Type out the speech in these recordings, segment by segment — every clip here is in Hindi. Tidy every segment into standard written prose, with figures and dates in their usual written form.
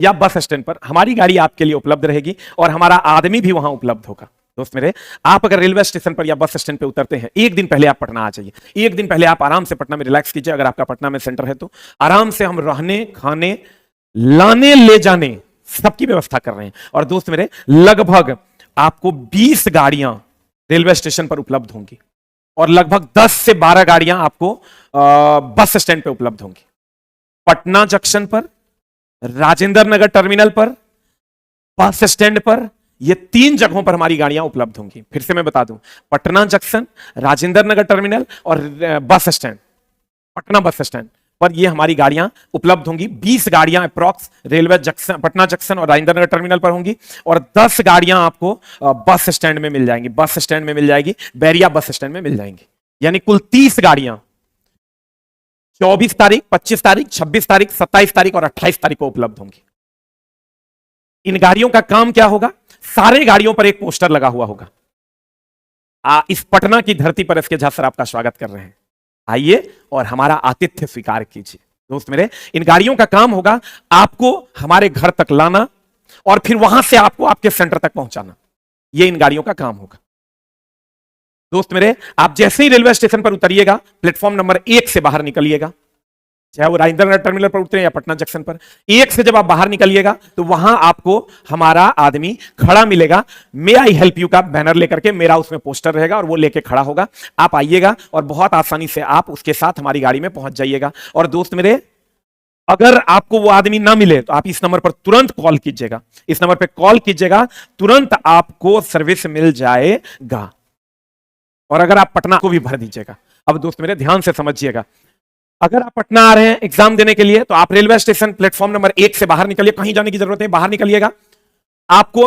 या बस स्टैंड पर हमारी गाड़ी आपके लिए उपलब्ध रहेगी और हमारा आदमी भी वहां उपलब्ध होगा। दोस्त मेरे, आप अगर रेलवे स्टेशन पर या बस स्टैंड पर उतरते हैं, एक दिन पहले आप पटना आ जाइए। एक दिन पहले आप आराम से पटना में रिलैक्स कीजिए। अगर आपका पटना में सेंटर है तो आराम से हम रहने, खाने, लाने, ले जाने सबकी व्यवस्था कर रहे हैं। और दोस्त मेरे, लगभग आपको 20 गाड़ियां रेलवे स्टेशन पर उपलब्ध होंगी और लगभग 10 से 12 गाड़ियां आपको बस स्टैंड पे उपलब्ध होंगी। पटना जंक्शन पर, राजेंद्र नगर टर्मिनल पर, बस स्टैंड पर, ये 3 जगहों पर हमारी गाड़ियां उपलब्ध होंगी। फिर से मैं बता दूं, पटना जंक्शन, राजेंद्र नगर टर्मिनल और bus stand, Patna bus stand पर ये हमारी गाड़ियां उपलब्ध होंगी। 20 गाड़ियां approx railway junction, Patna junction और राजेंद्र नगर टर्मिनल पर होंगी और 10 गाड़ियां आपको बस स्टैंड में मिल जाएंगी। बस स्टैंड में मिल जाएगी, बैरिया बस स्टैंड में मिल जाएंगी। यानी कुल 30 गाड़ियां 24 तारीख, 25 तारीख, 26 तारीख, 27 तारीख और 28 तारीख को उपलब्ध होंगी। इन गाड़ियों का काम क्या होगा? सारे गाड़ियों पर एक पोस्टर लगा हुआ होगा, इस पटना की धरती पर एसके झा सर आपका स्वागत कर रहे हैं, आइए और हमारा आतिथ्य स्वीकार कीजिए। दोस्त मेरे, इन गाड़ियों का काम होगा आपको हमारे घर तक लाना और फिर वहां से आपको आपके सेंटर तक पहुंचाना। यह इन गाड़ियों का काम होगा। दोस्त मेरे, आप जैसे ही रेलवे स्टेशन पर उतरिएगा, प्लेटफॉर्म नंबर 1 से बाहर निकलिएगा, चाहे वो राजेंद्र नगर टर्मिनल पर उतरे या पटना जंक्शन पर, 1 से जब आप बाहर निकलिएगा तो वहां आपको हमारा आदमी खड़ा मिलेगा। मे आई हेल्प यू का बैनर लेकर के, मेरा उसमें पोस्टर रहेगा और वो लेके खड़ा होगा। आप आइएगा और बहुत आसानी से आप उसके साथ हमारी गाड़ी में पहुंच जाइएगा। और दोस्त मेरे, अगर आपको वो आदमी ना मिले तो आप इस नंबर पर तुरंत कॉल कीजिएगा। इस नंबर पर कॉल कीजिएगा, तुरंत आपको सर्विस मिल जाएगा। और अगर आप पटना को भी भर दीजिएगा। अब दोस्त मेरे, ध्यान से समझिएगा, अगर आप पटना आ रहे हैं एग्जाम देने के लिए तो आप रेलवे स्टेशन प्लेटफॉर्म नंबर 1 से बाहर निकलिए, कहीं जाने की जरूरत है, बाहर निकलिएगा। आपको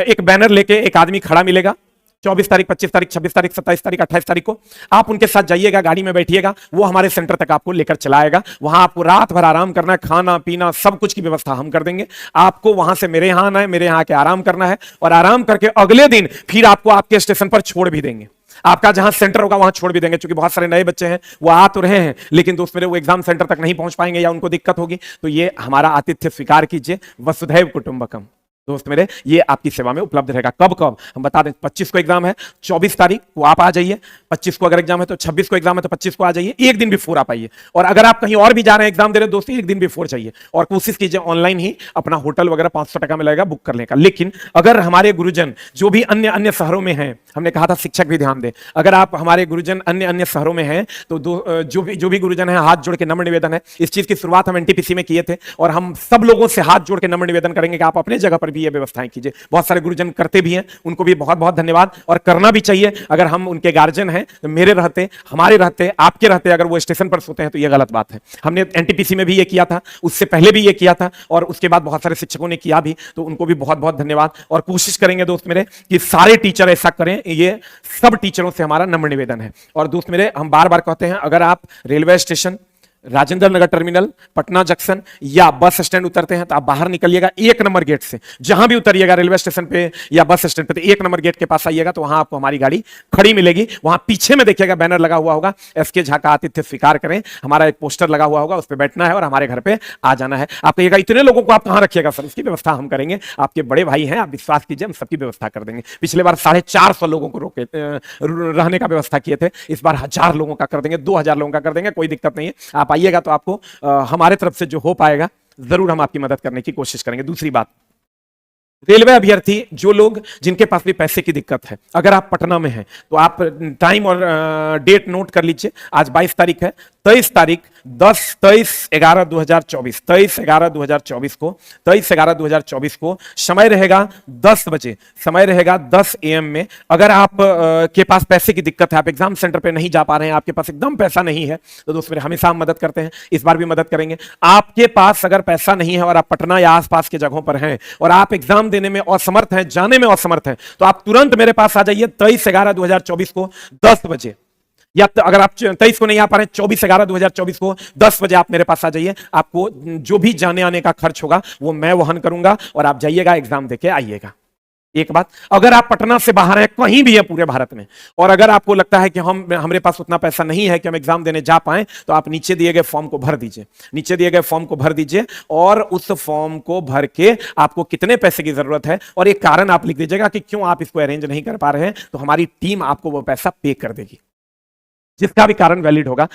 एक बैनर लेके एक आदमी खड़ा मिलेगा। 24 तारीख, 25 तारीख, 26 तारीख, 27 तारीख, 28 तारीख को आप उनके साथ जाइएगा, गाड़ी में बैठिएगा, वो हमारे सेंटर तक आपको लेकर चलाएगा। वहां आपको रात भर आराम करना है, खाना पीना सब कुछ की व्यवस्था हम कर देंगे। आपको वहां से मेरे यहां आना है, मेरे यहां आके आराम करना है और आराम करके अगले दिन फिर आपको आपके स्टेशन पर छोड़ भी देंगे। आपका जहां सेंटर होगा वहां छोड़ भी देंगे, क्योंकि बहुत सारे नए बच्चे हैं, वो आ तो रहे हैं लेकिन दोस्त मेरे वो एग्जाम सेंटर तक नहीं पहुंच पाएंगे या उनको दिक्कत होगी। तो ये हमारा आतिथ्य स्वीकार कीजिए, वसुधैव कुटुंबकम। दोस्त मेरे, ये आपकी सेवा में उपलब्ध रहेगा। कब कब हम बता दें, 25 को एग्जाम है, 24 तारीख को आप आ जाइए। 25 को अगर एग्जाम है तो 26 को एग्जाम है तो 25 को आ जाइए, एक दिन बिफोर आप आइए। और अगर आप कहीं और भी जा रहे हैं एग्जाम दे रहे हैं दोस्तों, एक दिन बिफोर चाहिए और कोशिश कीजिए ऑनलाइन ही अपना होटल वगैरह 500 टका में लगेगा बुक करने का। लेकिन अगर हमारे गुरुजन जो भी अन्य अन्य शहरों में हैं, हमने कहा था शिक्षक भी ध्यान दें, अगर आप हमारे गुरुजन अन्य अन्य शहरों में हैं तो जो भी गुरुजन है, हाथ जोड़ के नम्र निवेदन है, इस चीज की शुरुआत हम एनटीपीसी में किए थे और हम सब लोगों से हाथ जोड़ के नम्र निवेदन करेंगे कि आप अपने जगह पर भी ये व्यवस्थाएं कीजिए। बहुत सारे गुरुजन करते भी हैं, उनको भी बहुत बहुत धन्यवाद और करना भी चाहिए। अगर हम उनके गार्जियन हैं तो मेरे रहते, हमारे रहते, आपके रहते अगर वो स्टेशन पर सोते हैं तो ये गलत बात है। हमने एनटीपीसी में भी ये किया था, उससे पहले भी ये किया था और उसके बाद बहुत सारे शिक्षकों ने किया भी, तो उनको भी बहुत बहुत धन्यवाद। और कोशिश करेंगे दोस्त मेरे कि सारे टीचर ऐसा करें, ये सब टीचरों से हमारा नम्र निवेदन है। और दोस्त मेरे, हम बार बार कहते हैं, अगर आप railway station, Rajendra Nagar terminal, Patna junction या बस स्टैंड उतरते हैं तो आप बाहर निकलिएगा 1 नंबर गेट से। जहां भी उतरिएगा रेलवे स्टेशन पे या बस स्टैंड पे तो 1 नंबर गेट के पास आइएगा, तो वहां आपको हमारी गाड़ी खड़ी मिलेगी। वहां पीछे में देखिएगा बैनर लगा हुआ होगा, एसके झा का आतिथ्य स्वीकार करें, हमारा एक पोस्टर लगा हुआ होगा, उस पर बैठना है और हमारे घर पे आ जाना है। आप कहिएगा इतने लोगों को आप कहां रखिएगा सर, इसकी व्यवस्था हम करेंगे, आपके बड़े भाई हैं, आप विश्वास कीजिए, हम सबकी व्यवस्था कर देंगे। पिछले बार 450 लोगों को रोके रहने का व्यवस्था किए थे, इस बार 1000 लोगों का कर देंगे, 2000 लोगों का कर देंगे, कोई दिक्कत नहीं है। आप आइएगा तो आपको हमारे तरफ से जो हो पाएगा जरूर हम आपकी मदद करने की कोशिश करेंगे। दूसरी बात, रेलवे अभ्यर्थी जो लोग जिनके पास भी पैसे की दिक्कत है, अगर आप पटना में हैं तो आप टाइम और डेट नोट कर लीजिए। आज 22 तारीख है, 23 तारीख 23/11/2024 23/11/2024 को 23/11/2024 को समय रहेगा 10 बजे, समय रहेगा 10 AM में। अगर आप के पास पैसे की दिक्कत है, आप एग्जाम सेंटर पे नहीं जा पा रहे हैं, आपके पास एकदम पैसा नहीं है, तो दोस्त मेरे हमेशा हम मदद करते हैं, इस बार भी मदद करेंगे। आपके पास अगर पैसा नहीं है और आप पटना या आसपास के जगहों पर हैं और आप एग्जाम देने में असमर्थ हैं, जाने में असमर्थ हैं, तो आप तुरंत मेरे पास आ जाइए 23/11/2024 को 10 बजे। या तो अगर आप 23 को नहीं आ पा रहे हैं, 24/11/2024 को 10 बजे आप मेरे पास आ जाइए। आपको जो भी जाने आने का खर्च होगा वो मैं वहन करूंगा और आप जाइएगा, एग्जाम देके आइएगा। एक बात, अगर आप पटना से बाहर हैं, कहीं भी है पूरे भारत में, और अगर आपको लगता है कि हमारे पास उतना पैसा नहीं है कि हम एग्जाम देने जा पाए, तो आप नीचे दिए गए फॉर्म को भर दीजिए। नीचे दिए गए फॉर्म को भर दीजिए और उस फॉर्म को भर के आपको कितने पैसे की जरूरत है और एक कारण आप लिख दीजिएगा कि क्यों आप इसको अरेंज नहीं कर पा रहे हैं, तो हमारी टीम आपको वो पैसा पे कर देगी, जिसका भी कारण वैलिड होगा।